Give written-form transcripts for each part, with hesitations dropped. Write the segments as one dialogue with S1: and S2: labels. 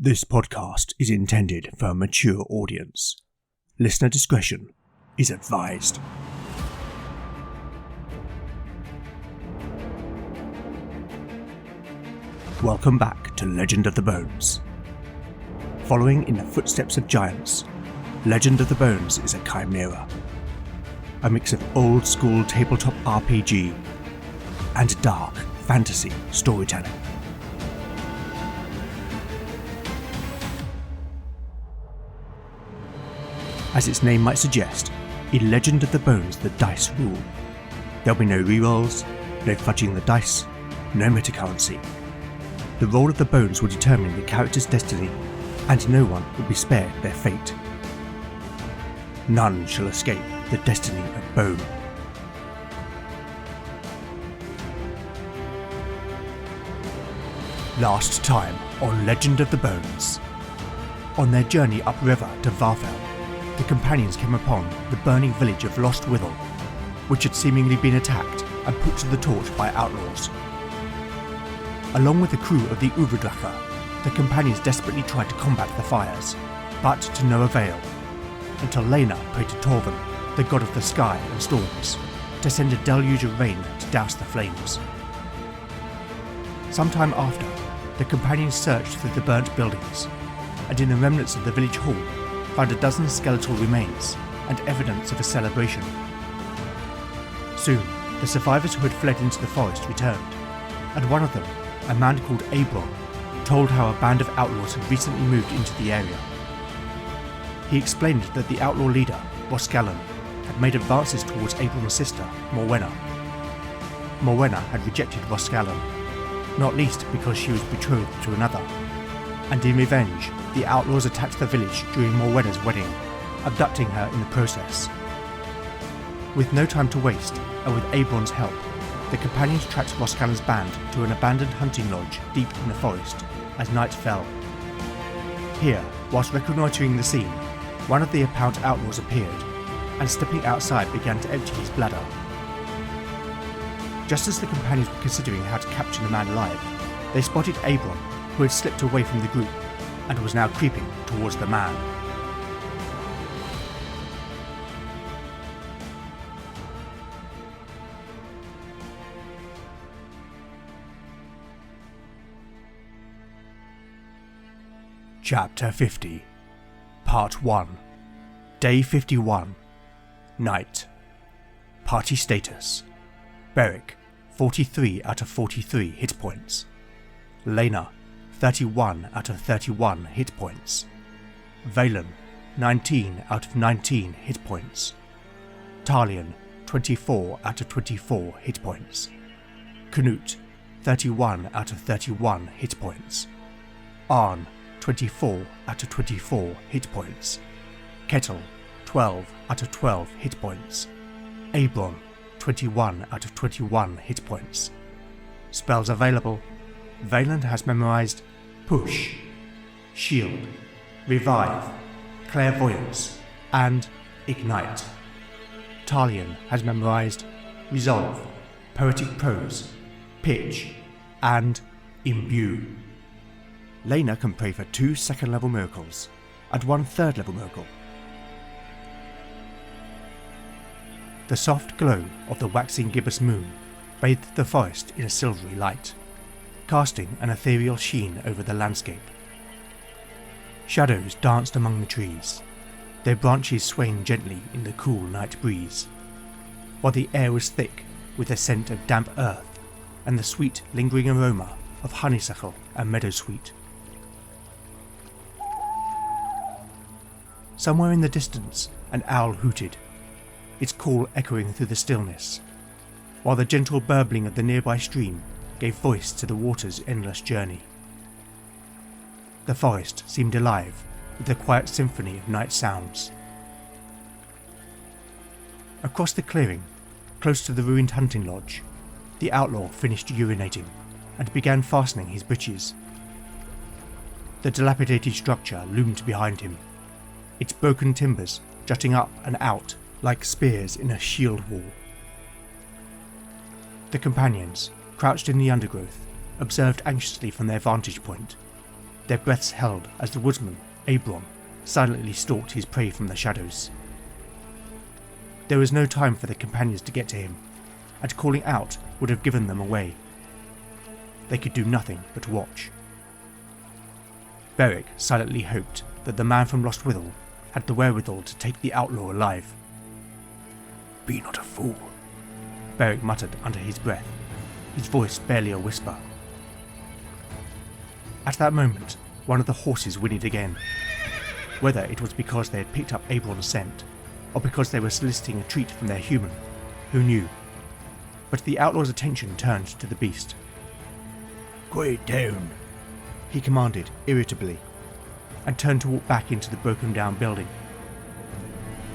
S1: This podcast is intended for a mature audience. Listener discretion is advised. Welcome back to Legend of the Bones. Following in the footsteps of giants, Legend of the Bones is a chimera. A mix of old school tabletop RPG and dark fantasy storytelling. As its name might suggest, in Legend of the Bones the dice rule. There'll be no rerolls, no fudging the dice, no metacurrency. The roll of the bones will determine the character's destiny, and no one will be spared their fate. None shall escape the destiny of bone. Last time on Legend of the Bones. On their journey upriver to Varfell, the companions came upon the burning village of Lost Withel, which had seemingly been attacked and put to the torch by outlaws. Along with the crew of the Uberdracher, the companions desperately tried to combat the fires, but to no avail, until Lena prayed to Torvin, the god of the sky and storms, to send a deluge of rain to douse the flames. Sometime after, the companions searched through the burnt buildings, and in the remnants of the village hall found a dozen skeletal remains and evidence of a celebration. Soon, the survivors who had fled into the forest returned, and one of them, a man called Ehbron, told how a band of outlaws had recently moved into the area. He explained that the outlaw leader, Roscallan, had made advances towards Ehbron's sister, Morwenna. Morwenna had rejected Roscallan, not least because she was betrothed to another, and in revenge, the outlaws attacked the village during Morwenna's wedding, abducting her in the process. With no time to waste, and with Ehbron's help, the companions tracked Roscallan's band to an abandoned hunting lodge deep in the forest as night fell. Here, whilst reconnoitring the scene, one of the apparent outlaws appeared, and stepping outside began to empty his bladder. Just as the companions were considering how to capture the man alive, they spotted Ehbron, who had slipped away from the group and was now creeping towards the man. Chapter 50, Part 1, Day 51, Night. Party status: Beric, 43 out of 43 hit points. Lena, 31 out of 31 hit points. Valen, 19 out of 19 hit points. Talion, 24 out of 24 hit points. Canute, 31 out of 31 hit points. Arn, 24 out of 24 hit points. Kettle, 12 out of 12 hit points. Ehbron, 21 out of 21 hit points. Spells available: Valen has memorized Push, Shield, Revive, Clairvoyance, and Ignite. Talion has memorized Resolve, Poetic Prose, Pitch, and Imbue. Lena can pray for 2 second-level miracles and 1 third-level miracle. The soft glow of the waxing gibbous moon bathed the forest in a silvery light, casting an ethereal sheen over the landscape. Shadows danced among the trees, their branches swaying gently in the cool night breeze, while the air was thick with the scent of damp earth and the sweet lingering aroma of honeysuckle and meadowsweet. Somewhere in the distance, an owl hooted, its call echoing through the stillness, while the gentle burbling of the nearby stream gave voice to the water's endless journey. The forest seemed alive with the quiet symphony of night sounds. Across the clearing, close to the ruined hunting lodge, the outlaw finished urinating and began fastening his breeches. The dilapidated structure loomed behind him, its broken timbers jutting up and out like spears in a shield wall. The companions, crouched in the undergrowth, observed anxiously from their vantage point, their breaths held as the woodsman, Ehbron, silently stalked his prey from the shadows. There was no time for the companions to get to him, and calling out would have given them away. They could do nothing but watch. Beric silently hoped that the man from Lost Withel had the wherewithal to take the outlaw alive. "Be not a fool," Beric muttered under his breath, his voice barely a whisper. At that moment, one of the horses whinnied again. Whether it was because they had picked up Ehbron's scent, or because they were soliciting a treat from their human, who knew? But the outlaw's attention turned to the beast. "Quiet down," he commanded irritably, and turned to walk back into the broken down building.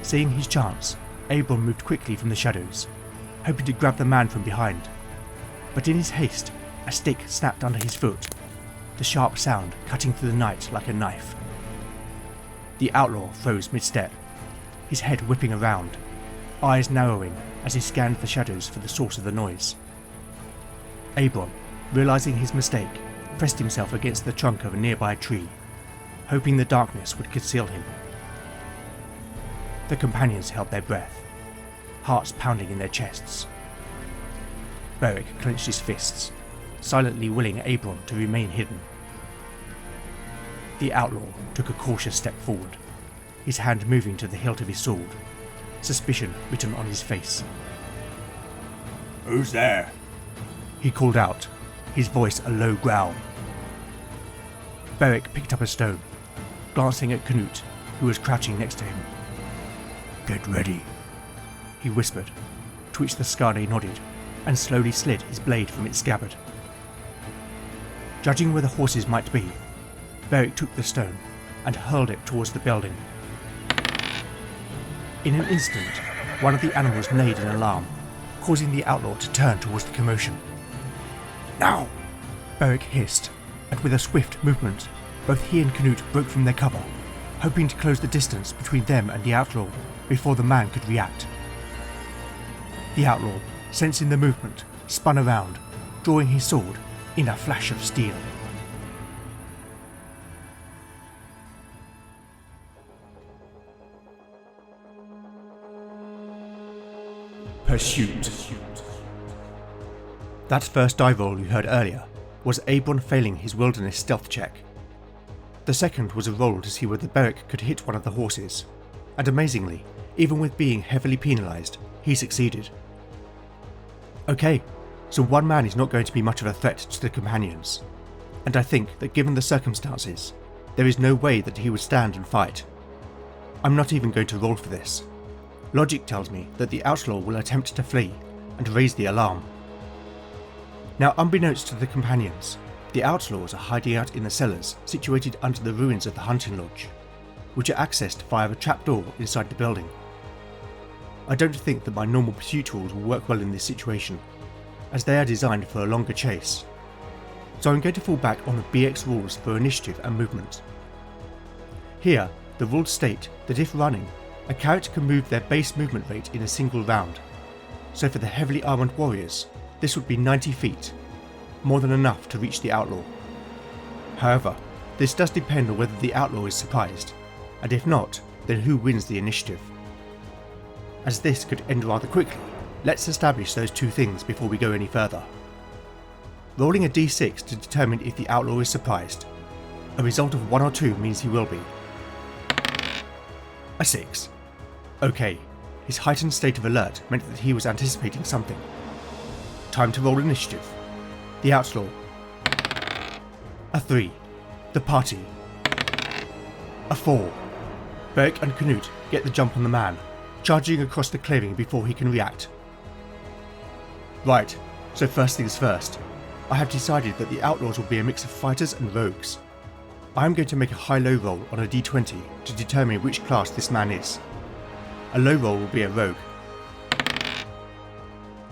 S1: Seeing his chance, Ehbron moved quickly from the shadows, hoping to grab the man from behind. But in his haste, a stick snapped under his foot, the sharp sound cutting through the night like a knife. The outlaw froze mid-step, his head whipping around, eyes narrowing as he scanned the shadows for the source of the noise. Ehbron, realizing his mistake, pressed himself against the trunk of a nearby tree, hoping the darkness would conceal him. The companions held their breath, hearts pounding in their chests. Beric clenched his fists, silently willing Ehbron to remain hidden. The outlaw took a cautious step forward, his hand moving to the hilt of his sword, suspicion written on his face. "Who's there?" he called out, his voice a low growl. Beric picked up a stone, glancing at Canute, who was crouching next to him. "Get ready," he whispered, to which the Skade nodded, and slowly slid his blade from its scabbard. Judging where the horses might be, Beric took the stone and hurled it towards the building. In an instant, one of the animals neighed in alarm, causing the outlaw to turn towards the commotion. "Now!" Beric hissed, and with a swift movement, both he and Canute broke from their cover, hoping to close the distance between them and the outlaw before the man could react. The outlaw, sensing the movement, spun around, drawing his sword in a flash of steel. Pursuit. That first dive roll you heard earlier was Ehbron failing his wilderness stealth check. The second was a roll to see whether Beric could hit one of the horses, and amazingly, even with being heavily penalised, he succeeded. Okay, so one man is not going to be much of a threat to the companions, and I think that given the circumstances, there is no way that he would stand and fight. I'm not even going to roll for this. Logic tells me that the outlaw will attempt to flee and raise the alarm. Now, unbeknownst to the companions, the outlaws are hiding out in the cellars situated under the ruins of the hunting lodge, which are accessed via a trapdoor inside the building. I don't think that my normal pursuit rules will work well in this situation, as they are designed for a longer chase, so I'm going to fall back on the BX rules for initiative and movement. Here, the rules state that if running, a character can move their base movement rate in a single round, so for the heavily armoured warriors, this would be 90 feet, more than enough to reach the outlaw. However, this does depend on whether the outlaw is surprised, and if not, then who wins the initiative. As this could end rather quickly, let's establish those two things before we go any further. Rolling a d6 to determine if the outlaw is surprised. A result of 1 or 2 means he will be. A 6. Okay, his heightened state of alert meant that he was anticipating something. Time to roll initiative. The outlaw. A 3. The party. A 4. Beric and Canute get the jump on the man, charging across the clearing before he can react. Right, so first things first. I have decided that the outlaws will be a mix of fighters and rogues. I am going to make a high-low roll on a d20 to determine which class this man is. A low roll will be a rogue.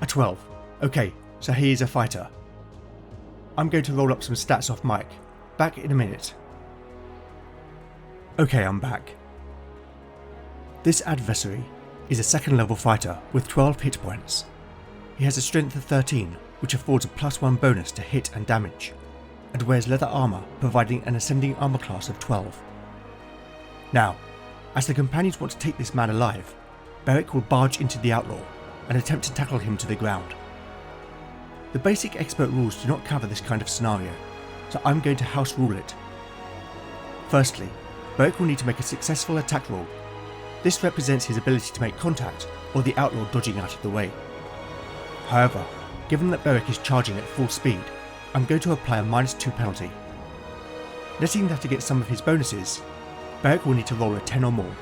S1: A 12. Okay, so he is a fighter. I'm going to roll up some stats off mic. Back in a minute. Okay, I'm back. This adversary is a second level fighter with 12 hit points. He has a strength of 13, which affords a +1 bonus to hit and damage. and wears leather armour providing an ascending armour class of 12. Now, as the companions want to take this man alive, Beric will barge into the outlaw and attempt to tackle him to the ground. The basic expert rules do not cover this kind of scenario, so I'm going to house rule it. Firstly, Beric will need to make a successful attack roll. This represents his ability to make contact or the outlaw dodging out of the way. However, given that Beric is charging at full speed, I'm going to apply a -2 penalty. Netting that against some of his bonuses, Beric will need to roll a 10 or more.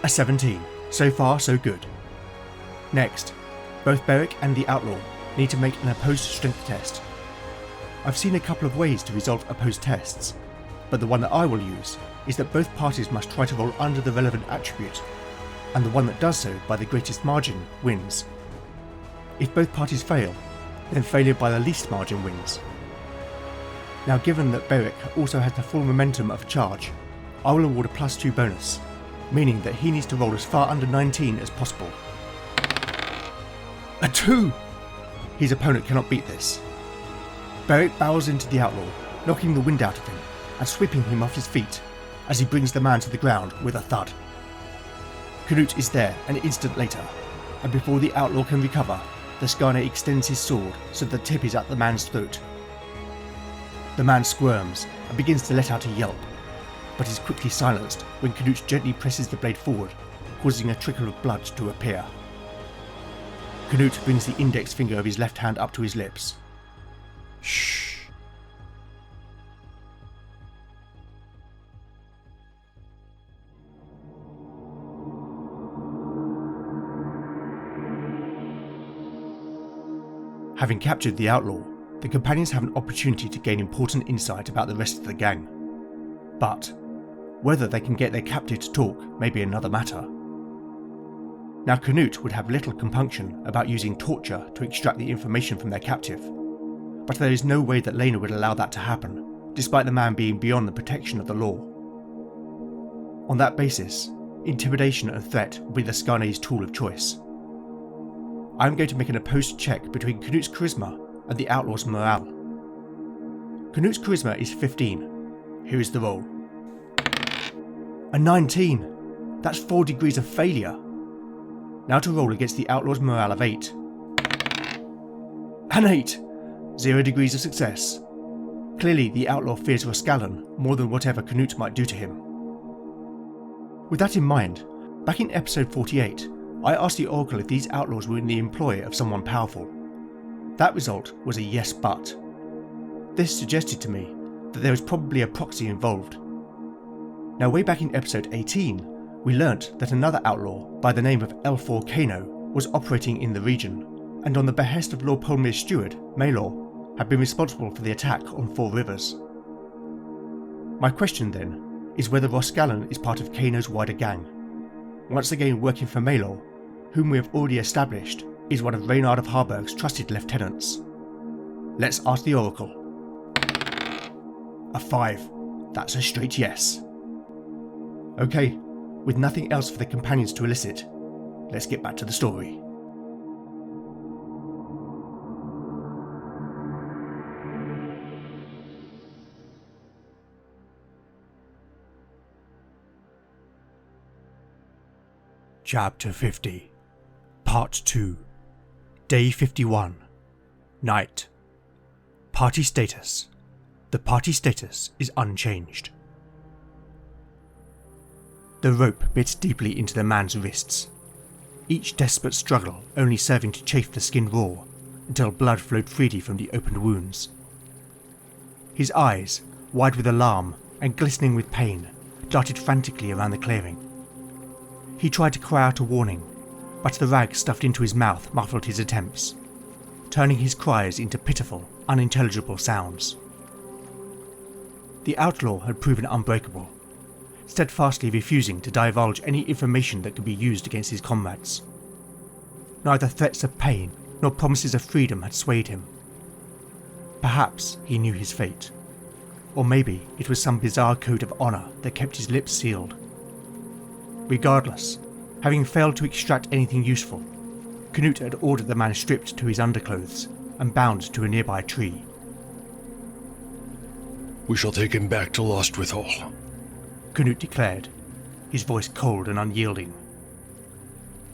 S1: A 17. So far, so good. Next, both Beric and the outlaw need to make an opposed strength test. I've seen a couple of ways to resolve opposed tests, but the one that I will use is that both parties must try to roll under the relevant attribute, and the one that does so by the greatest margin wins. If both parties fail, then failure by the least margin wins. Now, given that Beric also has the full momentum of a charge, I will award a +2 bonus, meaning that he needs to roll as far under 19 as possible. A 2! His opponent cannot beat this. Beric barrels into the outlaw, knocking the wind out of him and sweeping him off his feet as he brings the man to the ground with a thud. Canute is there an instant later, and before the outlaw can recover, the Skane extends his sword so the tip is at the man's throat. The man squirms and begins to let out a yelp, but is quickly silenced when Canute gently presses the blade forward, causing a trickle of blood to appear. Canute brings the index finger of his left hand up to his lips. Shh. Having captured the outlaw, the companions have an opportunity to gain important insight about the rest of the gang. But whether they can get their captive to talk may be another matter. Now, Canute would have little compunction about using torture to extract the information from their captive, but there is no way that Lena would allow that to happen, despite the man being beyond the protection of the law. On that basis, intimidation and threat will be the Skane's tool of choice. I'm going to make an opposed check between Canute's charisma and the outlaw's morale. Canute's charisma is 15. Here is the roll. A 19! That's 4 degrees of failure. Now to roll against the outlaw's morale of 8. An 8! 0 degrees of success. Clearly the outlaw fears Roscallon more than whatever Canute might do to him. With that in mind, back in episode 48, I asked the Oracle if these outlaws were in the employ of someone powerful. That result was a yes but. This suggested to me that there was probably a proxy involved. Now, way back in episode 18, we learnt that another outlaw by the name of L4 Kano was operating in the region, and on the behest of Lord Polmir's steward, Maelor, had been responsible for the attack on 4 Rivers. My question then is whether Roscallon is part of Kano's wider gang, once again working for Maelor, whom we have already established is one of Reynard of Harburg's trusted lieutenants. Let's ask the Oracle. A 5. That's a straight yes. Okay, with nothing else for the companions to elicit, let's get back to the story. Chapter 50, Part 2, Day 51, Night. Party status. The party status is unchanged. The rope bit deeply into the man's wrists, each desperate struggle only serving to chafe the skin raw until blood flowed freely from the opened wounds. His eyes, wide with alarm and glistening with pain, darted frantically around the clearing. He tried to cry out a warning, but the rag stuffed into his mouth muffled his attempts, turning his cries into pitiful, unintelligible sounds. The outlaw had proven unbreakable, steadfastly refusing to divulge any information that could be used against his comrades. Neither threats of pain nor promises of freedom had swayed him. Perhaps he knew his fate, or maybe it was some bizarre code of honour that kept his lips sealed. Regardless, having failed to extract anything useful, Canute had ordered the man stripped to his underclothes and bound to a nearby tree.
S2: We shall take him back to Lostwithal,
S1: Canute declared, his voice cold and unyielding.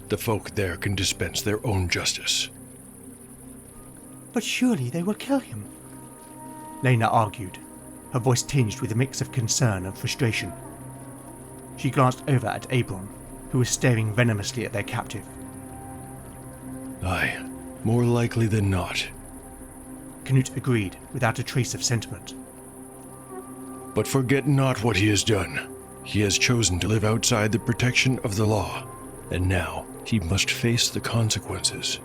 S2: The folk there can dispense their own justice.
S1: But surely they will kill him, Lena argued, her voice tinged with a mix of concern and frustration. She glanced over at Ehbron, who was staring venomously at their captive.
S2: Aye, more likely than not.
S1: Canute agreed without a trace of sentiment.
S2: But forget not what he has done. He has chosen to live outside the protection of the law, and now he must face the consequences.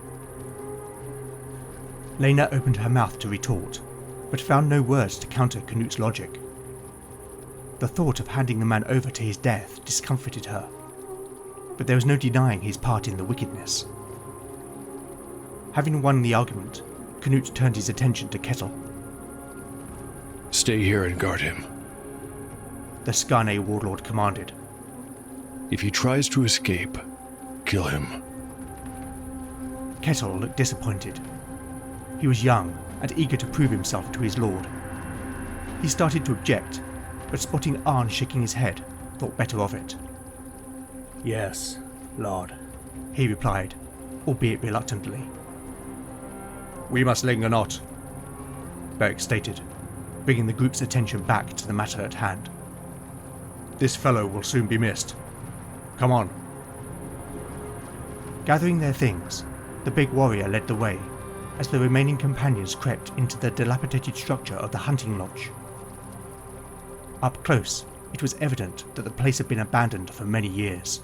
S1: Lena opened her mouth to retort, but found no words to counter Canute's logic. The thought of handing the man over to his death discomfited her, but there was no denying his part in the wickedness. Having won the argument, Canute turned his attention to Kettle.
S2: Stay here and guard him.
S1: The Skarne warlord commanded.
S2: If he tries to escape, kill him.
S1: Kettle looked disappointed. He was young and eager to prove himself to his lord. He started to object, but spotting Arn shaking his head, thought better of it. Yes, lord, he replied, albeit reluctantly. We must linger not, Beric stated, bringing the group's attention back to the matter at hand. This fellow will soon be missed. Come on. Gathering their things, the big warrior led the way, as the remaining companions crept into the dilapidated structure of the hunting lodge. Up close, it was evident that the place had been abandoned for many years.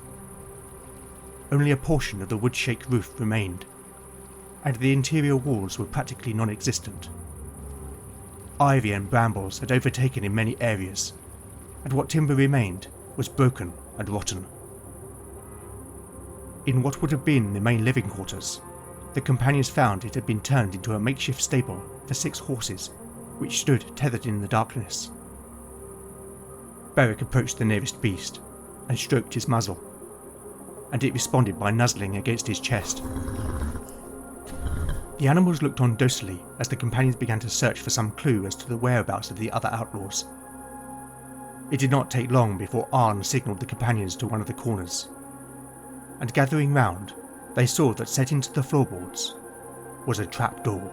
S1: Only a portion of the wood-shake roof remained, and the interior walls were practically non-existent. Ivy and brambles had overtaken in many areas, and what timber remained was broken and rotten. In what would have been the main living quarters, the companions found it had been turned into a makeshift stable for 6 horses, which stood tethered in the darkness. Beric approached the nearest beast and stroked his muzzle, and it responded by nuzzling against his chest. The animals looked on docilely as the companions began to search for some clue as to the whereabouts of the other outlaws. It did not take long before Arn signalled the companions to one of the corners, and gathering round, they saw that set into the floorboards was a trapdoor.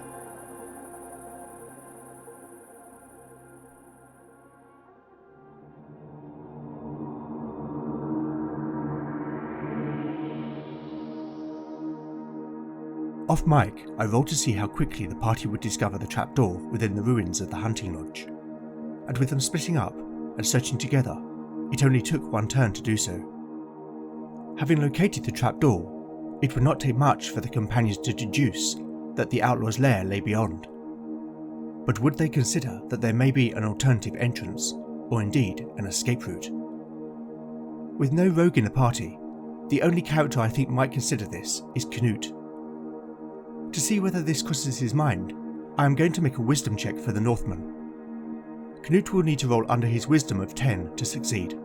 S1: Off mic, I rolled to see how quickly the party would discover the trapdoor within the ruins of the hunting lodge, and with them splitting up and searching together, it only took one turn to do so. Having located the trapdoor, it would not take much for the companions to deduce that the outlaw's lair lay beyond. But would they consider that there may be an alternative entrance, or indeed an escape route? With no rogue in the party, the only character I think might consider this is Canute. To see whether this crosses his mind, I am going to make a wisdom check for the Northman. Canute will need to roll under his wisdom of 10 to succeed.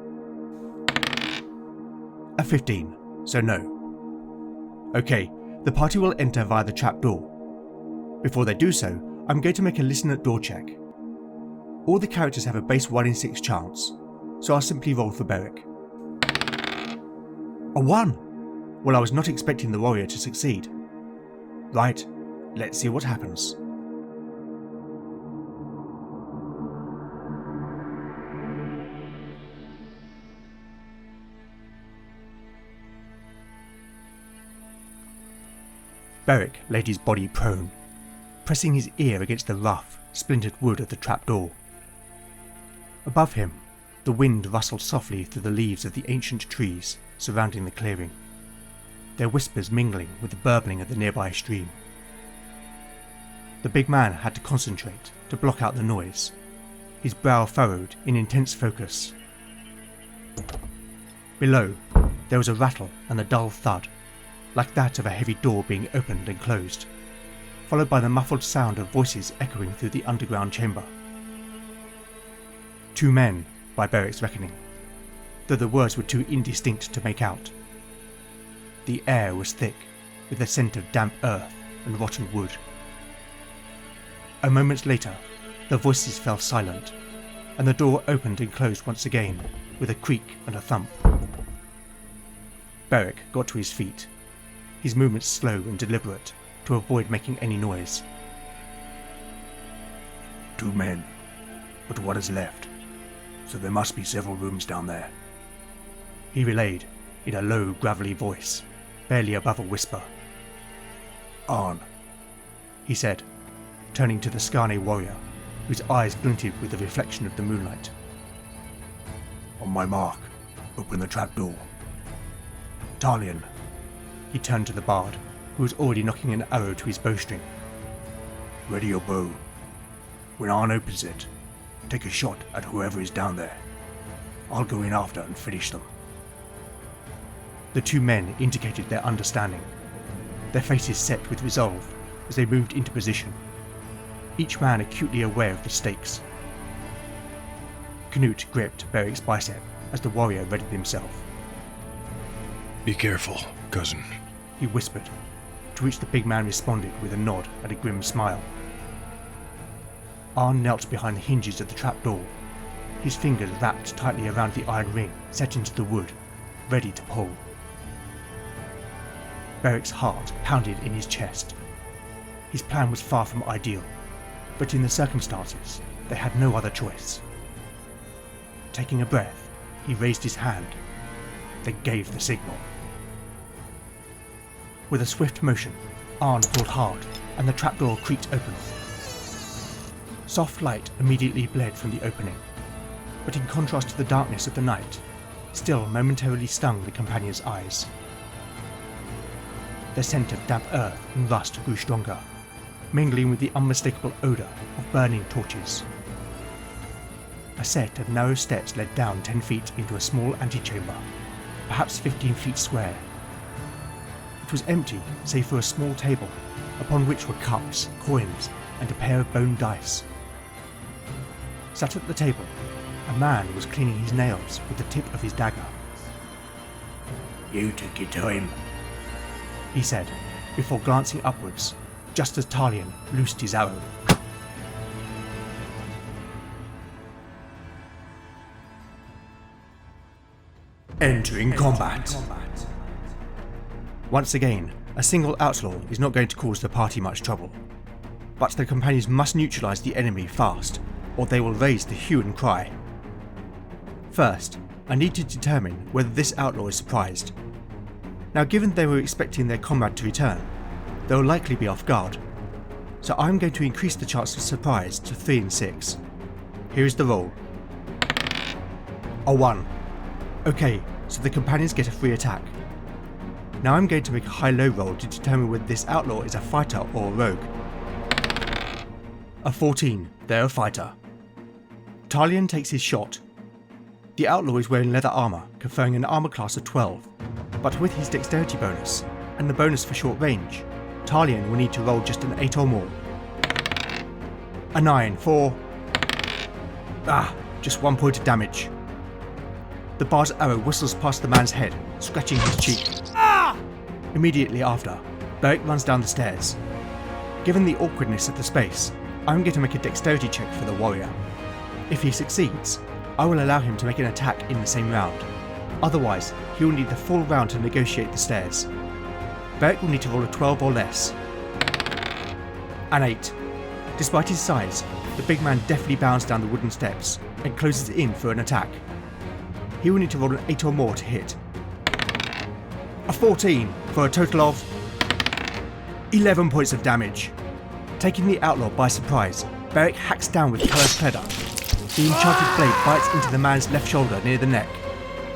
S1: A 15, so no. Okay, the party will enter via the trapdoor. Before they do so, I'm going to make a listen at door check. All the characters have a base 1 in 6 chance, so I'll simply roll for Beric. A 1! Well, I was not expecting the warrior to succeed. Right, let's see what happens. Beric laid his body prone, pressing his ear against the rough, splintered wood of the trapdoor. Above him, the wind rustled softly through the leaves of the ancient trees surrounding the clearing, their whispers mingling with the burbling of the nearby stream. The big man had to concentrate to block out the noise, his brow furrowed in intense focus. Below, there was a rattle and a dull thud, like that of a heavy door being opened and closed, followed by the muffled sound of voices echoing through the underground chamber. 2 men, by Beric's reckoning, though the words were too indistinct to make out. The air was thick, with the scent of damp earth and rotten wood. A moment later, the voices fell silent, and the door opened and closed once again, with a creak and a thump. Beric got to his feet, his movements slow and deliberate to avoid making any noise.
S3: 2 men, but what is left? So there must be several rooms down there.
S1: He relayed in a low, gravelly voice, barely above a whisper.
S3: On,
S1: he said, turning to the Skarne warrior, whose eyes glinted with the reflection of the moonlight.
S3: On my mark, open the trapdoor. Talion,
S1: he turned to the bard, who was already knocking an arrow to his bowstring.
S3: Ready your bow. When Arn opens it, take a shot at whoever is down there. I'll go in after and finish them.
S1: The 2 men indicated their understanding, their faces set with resolve as they moved into position, each man acutely aware of the stakes. Canute gripped Beric's bicep as the warrior readied himself.
S2: Be careful, cousin,
S1: he whispered, to which the big man responded with a nod and a grim smile. Arn knelt behind the hinges of the trapdoor, his fingers wrapped tightly around the iron ring set into the wood, ready to pull. Beric's heart pounded in his chest. His plan was far from ideal, but in the circumstances, they had no other choice. Taking a breath, he raised his hand, then gave the signal. With a swift motion, Arn pulled hard, and the trapdoor creaked open. Soft light immediately bled from the opening, but in contrast to the darkness of the night, still momentarily stung the companion's eyes. The scent of damp earth and rust grew stronger, mingling with the unmistakable odour of burning torches. A set of narrow steps led down 10 feet into a small antechamber, perhaps 15 feet square. It was empty save for a small table, upon which were cups, coins, and a pair of bone dice. Sat at the table, a man was cleaning his nails with the tip of his dagger.
S3: You took your time,
S1: he said, before glancing upwards, just as Talion loosed his arrow.
S3: Entering combat.
S1: Once again, a single outlaw is not going to cause the party much trouble, but the companions must neutralise the enemy fast, or they will raise the hue and cry. First, I need to determine whether this outlaw is surprised. Now, given they were expecting their comrade to return, they will likely be off guard, so I'm going to increase the chance of surprise to 3 and 6. Here is the roll. A 1. Okay, so the companions get a free attack. Now I'm going to make a high-low roll to determine whether this outlaw is a fighter or a rogue. A 14, they're a fighter. Talion takes his shot. The outlaw is wearing leather armour, conferring an armour class of 12, but with his dexterity bonus, and the bonus for short range, Talion will need to roll just an 8 or more. A 9 for... just 1 point of damage. The bard's arrow whistles past the man's head, scratching his cheek. Immediately after, Beric runs down the stairs. Given the awkwardness of the space, I'm going to make a dexterity check for the warrior. If he succeeds, I will allow him to make an attack in the same round. Otherwise, he will need the full round to negotiate the stairs. Beric will need to roll a 12 or less. An 8. Despite his size, the big man deftly bounds down the wooden steps and closes in for an attack. He will need to roll an 8 or more to hit. A 14 for a total of 11 points of damage. Taking the outlaw by surprise, Beric hacks down with callous pleather. The enchanted blade bites into the man's left shoulder near the neck.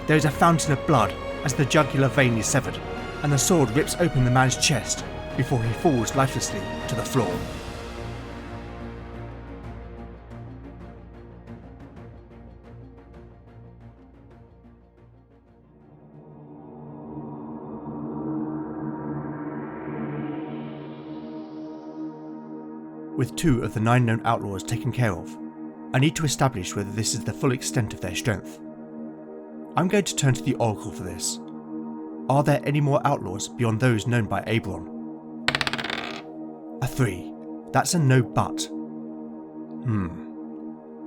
S1: There is a fountain of blood as the jugular vein is severed, and the sword rips open the man's chest before he falls lifelessly to the floor. With 2 of the 9 known outlaws taken care of, I need to establish whether this is the full extent of their strength. I'm going to turn to the Oracle for this. Are there any more outlaws beyond those known by Ehbron? A 3. That's a no but.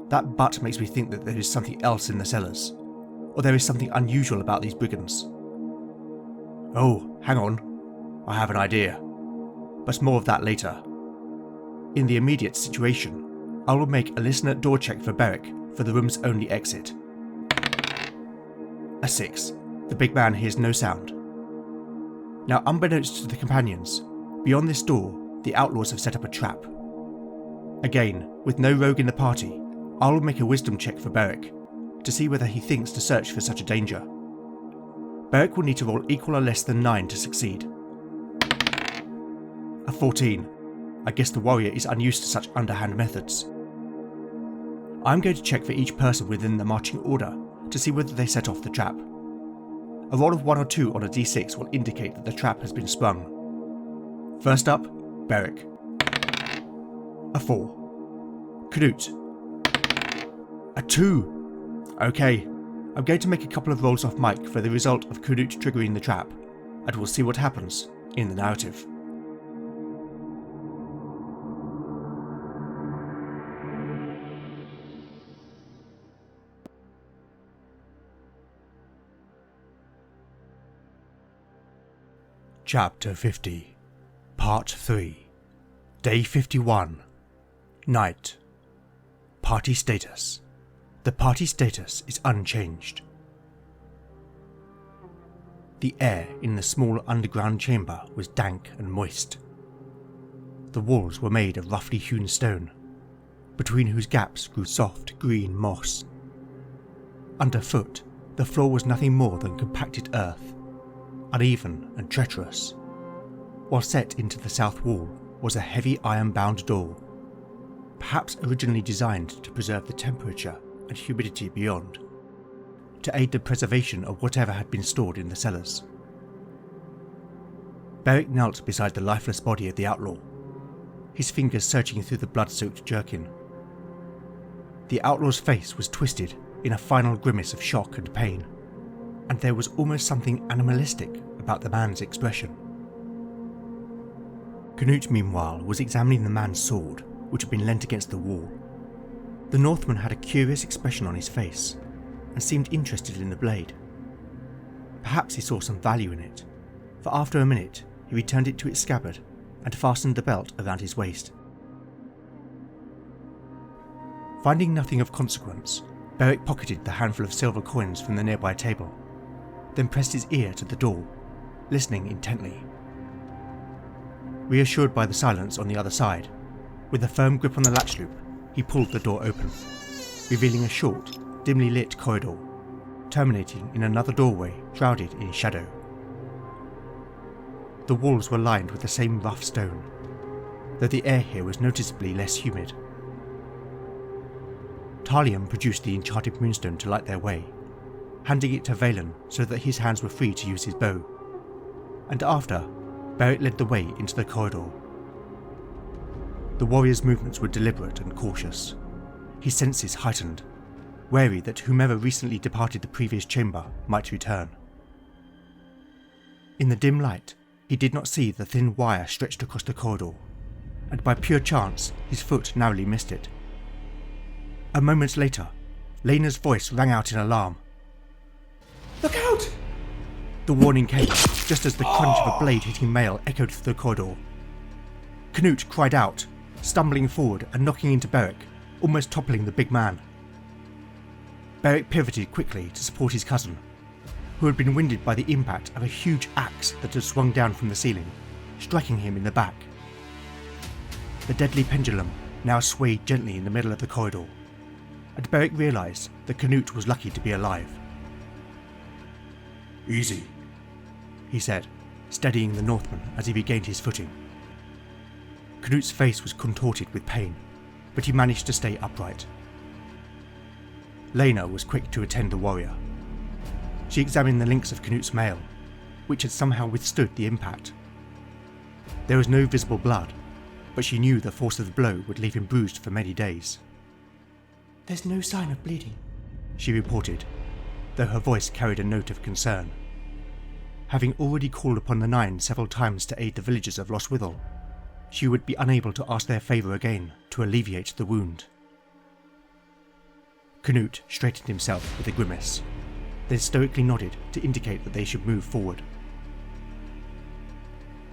S1: That but makes me think that there is something else in the cellars, or there is something unusual about these brigands. Oh, hang on. I have an idea. But more of that later. In the immediate situation, I will make a listener door check for Beric for the room's only exit. A 6. The big man hears no sound. Now, unbeknownst to the companions, beyond this door, the outlaws have set up a trap. Again, with no rogue in the party, I will make a wisdom check for Beric, to see whether he thinks to search for such a danger. Beric will need to roll equal or less than 9 to succeed. A 14. I guess the warrior is unused to such underhand methods. I'm going to check for each person within the marching order to see whether they set off the trap. A roll of 1 or 2 on a d6 will indicate that the trap has been sprung. First up, Beric. A 4. Canute. A 2. Okay, I'm going to make a couple of rolls off mic for the result of Canute triggering the trap, and we'll see what happens in the narrative. Chapter 50, Part 3, Day 51, Night. Party status. The party status is unchanged. The air in the small underground chamber was dank and moist. The walls were made of roughly hewn stone, between whose gaps grew soft green moss. Underfoot, the floor was nothing more than compacted earth, uneven and treacherous, while set into the south wall was a heavy iron-bound door, perhaps originally designed to preserve the temperature and humidity beyond, to aid the preservation of whatever had been stored in the cellars. Beric knelt beside the lifeless body of the outlaw, his fingers searching through the blood-soaked jerkin. The outlaw's face was twisted in a final grimace of shock and pain, and there was almost something animalistic about the man's expression. Canute, meanwhile, was examining the man's sword, which had been leant against the wall. The Northman had a curious expression on his face, and seemed interested in the blade. Perhaps he saw some value in it, for after a minute he returned it to its scabbard and fastened the belt around his waist. Finding nothing of consequence, Beric pocketed the handful of silver coins from the nearby table, then pressed his ear to the door, listening intently. Reassured by the silence on the other side, with a firm grip on the latch loop, he pulled the door open, revealing a short, dimly lit corridor, terminating in another doorway shrouded in shadow. The walls were lined with the same rough stone, though the air here was noticeably less humid. Talion produced the enchanted moonstone to light their way, handing it to Valen so that his hands were free to use his bow, and after, Beric led the way into the corridor. The warrior's movements were deliberate and cautious, his senses heightened, wary that whomever recently departed the previous chamber might return. In the dim light, he did not see the thin wire stretched across the corridor, and by pure chance his foot narrowly missed it. A moment later, Lena's voice rang out in alarm.
S3: Look out!
S1: The warning came just as the crunch of a blade hitting mail echoed through the corridor. Canute cried out, stumbling forward and knocking into Beric, almost toppling the big man. Beric pivoted quickly to support his cousin, who had been winded by the impact of a huge axe that had swung down from the ceiling, striking him in the back. The deadly pendulum now swayed gently in the middle of the corridor, and Beric realised that Canute was lucky to be alive.
S3: Easy,
S1: he said, steadying the Northman as he regained his footing. Canute's face was contorted with pain, but he managed to stay upright. Lena was quick to attend the warrior. She examined the links of Canute's mail, which had somehow withstood the impact. There was no visible blood, but she knew the force of the blow would leave him bruised for many days.
S4: "There's no sign of bleeding,"
S1: she reported, though her voice carried a note of concern. Having already called upon the Nine several times to aid the villagers of Lostwithel, she would be unable to ask their favour again to alleviate the wound. Canute straightened himself with a grimace, then stoically nodded to indicate that they should move forward.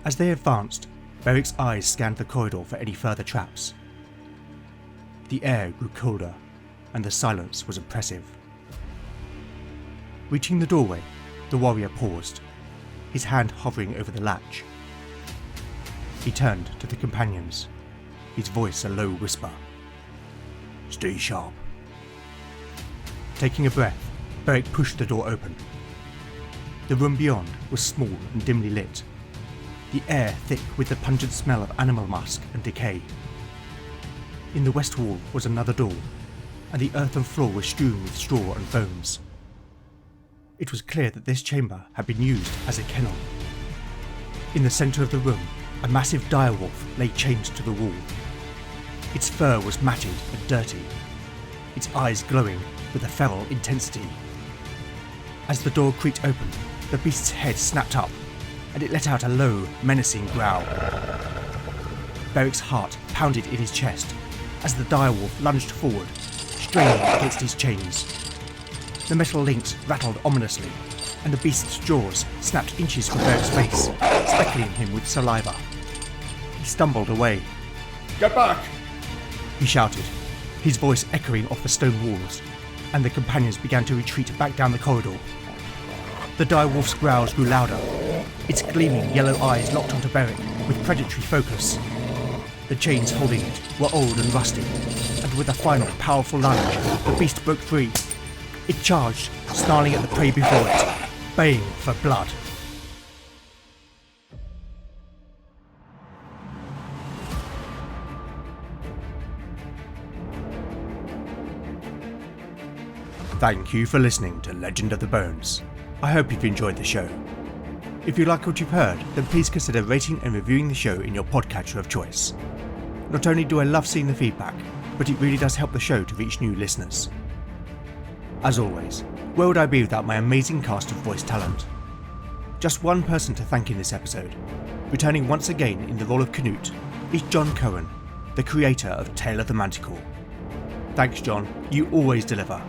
S1: As they advanced, Beric's eyes scanned the corridor for any further traps. The air grew colder, and the silence was oppressive. Reaching the doorway, the warrior paused, his hand hovering over the latch. He turned to the companions, his voice a low whisper.
S3: Stay sharp.
S1: Taking a breath, Beric pushed the door open. The room beyond was small and dimly lit, the air thick with the pungent smell of animal musk and decay. In the west wall was another door, and the earthen floor was strewn with straw and bones. It was clear that this chamber had been used as a kennel. In the centre of the room, a massive direwolf lay chained to the wall. Its fur was matted and dirty, its eyes glowing with a feral intensity. As the door creaked open, the beast's head snapped up, and it let out a low, menacing growl. Beric's heart pounded in his chest as the direwolf lunged forward, straining against his chains. The metal links rattled ominously, and the beast's jaws snapped inches from Beric's face, speckling him with saliva. He stumbled away.
S5: Get back!
S1: He shouted, his voice echoing off the stone walls, and the companions began to retreat back down the corridor. The direwolf's growls grew louder, its gleaming yellow eyes locked onto Beric with predatory focus. The chains holding it were old and rusty, and with a final powerful lunge, the beast broke free. It charged, snarling at the prey before it, baying for blood. Thank you for listening to Legend of the Bones. I hope you've enjoyed the show. If you like what you've heard, then please consider rating and reviewing the show in your podcatcher of choice. Not only do I love seeing the feedback, but it really does help the show to reach new listeners. As always, where would I be without my amazing cast of voice talent? Just one person to thank in this episode. Returning once again in the role of Canute is Jon Cohen, the creator of Tale of the Manticore. Thanks Jon, you always deliver.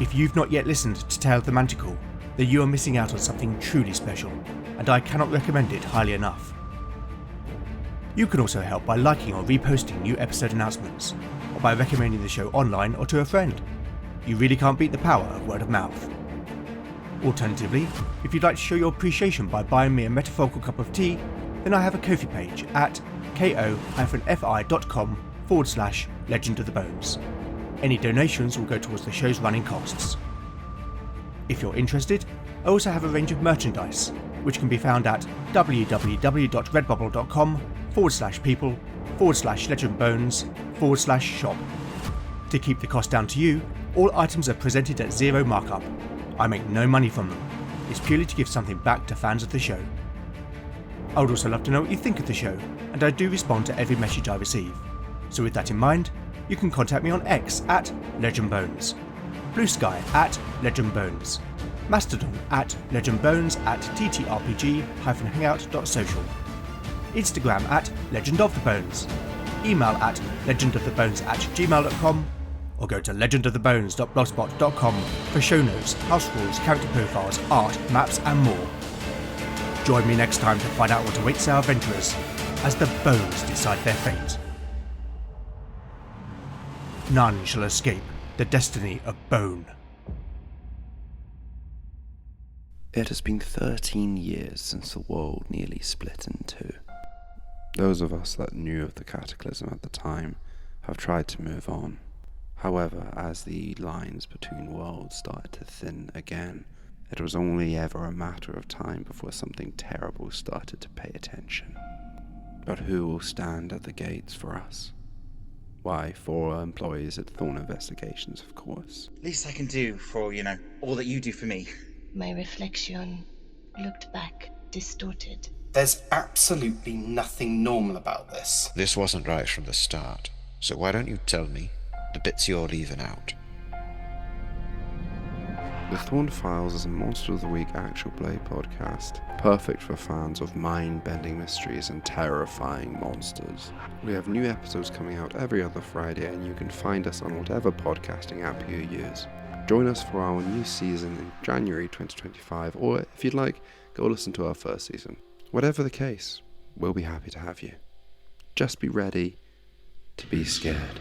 S1: If you've not yet listened to Tale of the Manticore, then you are missing out on something truly special, and I cannot recommend it highly enough. You can also help by liking or reposting new episode announcements, or by recommending the show online or to a friend. You really can't beat the power of word of mouth. Alternatively, if you'd like to show your appreciation by buying me a metaphorical cup of tea, then I have a Ko-fi page at ko-fi.com/Legend of the Bones. Any donations will go towards the show's running costs. If you're interested, I also have a range of merchandise, which can be found at www.redbubble.com/people/legendbones/shop. To keep the cost down to you, all items are presented at zero markup. I make no money from them. It's purely to give something back to fans of the show. I would also love to know what you think of the show, and I do respond to every message I receive. So with that in mind, you can contact me on X at LegendBones, Blue Sky at LegendBones, Mastodon at LegendBones at ttrpg-hangout.social, Instagram at LegendOfTheBones, email at legendofthebones@gmail.com, or go to legendofthebones.blogspot.com for show notes, house rules, character profiles, art, maps and more. Join me next time to find out what awaits our adventurers as the bones decide their fate. None shall escape the destiny of Bone.
S6: It has been 13 years since the world nearly split in two. Those of us that knew of the cataclysm at the time have tried to move on. However, as the lines between worlds started to thin again, it was only ever a matter of time before something terrible started to pay attention. But who will stand at the gates for us? Why, for our employees at Thorn Investigations, of course.
S7: Least I can do for, all that you do for me.
S8: My reflection looked back, distorted.
S9: There's absolutely nothing normal about this.
S10: This wasn't right from the start, so why don't you tell me the bits you're leaving out?
S6: The Thorn Files is a Monster of the Week actual play podcast, perfect for fans of mind-bending mysteries and terrifying monsters. We have new episodes coming out every other Friday, and you can find us on whatever podcasting app you use. Join us for our new season in January 2025, or if you'd like, go listen to our first season. Whatever the case, we'll be happy to have you. Just be ready to be scared.